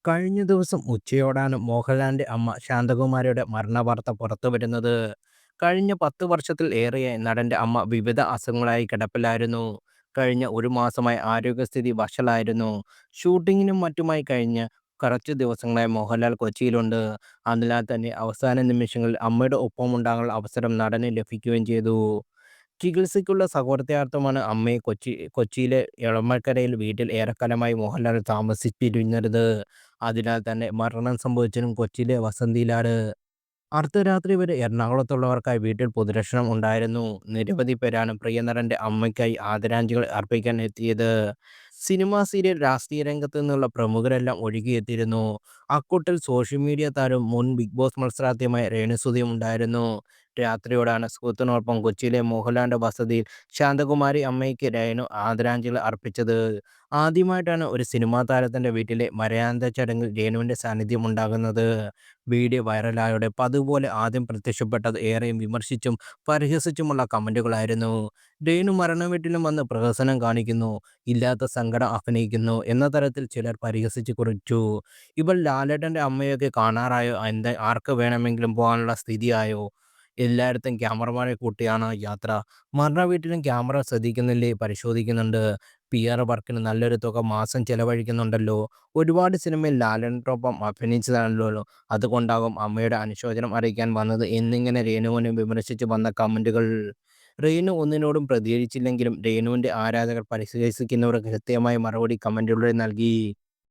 കഴിഞ്ഞ ദിവസം ഉച്ചയോടാണ് മോഹൻലാലിന്റെ അമ്മ ശാന്തകുമാരിയുടെ മരണവാർത്ത പുറത്തുവരുന്നത്. കഴിഞ്ഞ 10 വർഷത്തിൽ ഏറെയായി നടന്റെ അമ്മ വിവിധ അസുഖങ്ങളായി കിടപ്പിലായിരുന്നു. കഴിഞ്ഞ ഒരു മാസമായി ആരോഗ്യസ്ഥിതി വഷളായിരുന്നു. ഷൂട്ടിങ്ങിനും മറ്റുമായി കഴിഞ്ഞ് കുറച്ച് ദിവസങ്ങളായി മോഹൻലാൽ കൊച്ചിയിലുണ്ട്. അതിനാൽ തന്നെ അവസാന നിമിഷങ്ങളിൽ അമ്മയുടെ ഒപ്പമുണ്ടാകാനുള്ള അവസരം നടന് ലഭിക്കുകയും ചെയ്തു. ചികിത്സയ്ക്കുള്ള സൗകര്യാർത്ഥമാണ് അമ്മയെ കൊച്ചിയിലെ എളമക്കരയിൽ വീട്ടിൽ ഏറെക്കാലമായി മോഹൻലാൽ താമസിപ്പിച്ചിരുന്നത്. അതിനാൽ തന്നെ മരണം സംഭവിച്ചതും കൊച്ചിയിലെ വസതിയിലാണ്. അർദ്ധരാത്രി വരെ എറണാകുളത്തുള്ളവർക്കായി വീട്ടിൽ പൊതുദർശനം ഉണ്ടായിരുന്നു. നിരവധി പേരാണ് പ്രിയനടന്റെ അമ്മയ്ക്കായി ആദരാഞ്ജലികൾ അർപ്പിക്കാൻ എത്തിയത്. സിനിമ, സീരിയൽ, രാഷ്ട്രീയ രംഗത്ത് നിന്നുള്ള പ്രമുഖരെല്ലാം ഒഴുകിയെത്തിയിരുന്നു. അക്കൂട്ടത്തിൽ സോഷ്യൽ മീഡിയ താരവും മുൻ ബിഗ് ബോസ് മത്സരാർത്ഥിയുമായ രേണുസുധിയും ഉണ്ടായിരുന്നു. രാത്രിയോടെയാണ് സുഹൃത്തിനൊപ്പം കൊച്ചിയിലെ മോഹൻലാലിന്റെ വസതിയിൽ ശാന്തകുമാരി അമ്മയ്ക്ക് രേണു ആദരാഞ്ജലികൾ അർപ്പിച്ചത്. ആദ്യമായിട്ടാണ് ഒരു സിനിമാ താരത്തിന്റെ വീട്ടിലെ മരണാനന്തര ചടങ്ങിൽ രേണുവിന്റെ സാന്നിധ്യം ഉണ്ടാകുന്നത്. വീഡിയോ വൈറലായോടെ പതുപോലെ ആദ്യം പ്രത്യക്ഷപ്പെട്ടത് ഏറെയും വിമർശിച്ചും പരിഹസിച്ചുമുള്ള കമന്റുകളായിരുന്നു. രേണു മരണവീട്ടിലും വന്ന് പ്രഹസനം കാണിക്കുന്നു, ഇല്ലാത്ത സങ്കടം അഭിനയിക്കുന്നു എന്ന തരത്തിൽ ചിലർ പരിഹസിച്ച് കുറിച്ചു. ഇവൾ ലാലേട്ടന്റെ അമ്മയൊക്കെ കാണാറായോ, എന്താ ആർക്ക് വേണമെങ്കിലും പോകാനുള്ള സ്ഥിതിയായോ, എല്ലായിടത്തും ക്യാമറമാനെ കൂട്ടിയാണ് യാത്ര, മരണവീട്ടിലും ക്യാമറ ശ്രദ്ധിക്കുന്നില്ലേ, പരിശോധിക്കുന്നുണ്ട്, PR വർക്കിന് നല്ലൊരു തുക മാസം ചെലവഴിക്കുന്നുണ്ടല്ലോ, ഒരുപാട് സിനിമയിൽ ലാലേട്ടനൊപ്പം അഭിനയിച്ചതാണല്ലോ, അതുകൊണ്ടാകും അമ്മയുടെ അനുശോചനം അറിയിക്കാൻ വന്നത് എന്നിങ്ങനെ രേണുവിനെ വിമർശിച്ച് വന്ന കമന്റുകൾ. റെയ്നു ഒന്നിനോടും പ്രതികരിച്ചില്ലെങ്കിലും രേണുവിന്റെ ആരാധകർ പരിഹസിക്കുന്നവർക്ക് കൃത്യമായ മറുപടി കമന്റിലൂടെ നൽകി.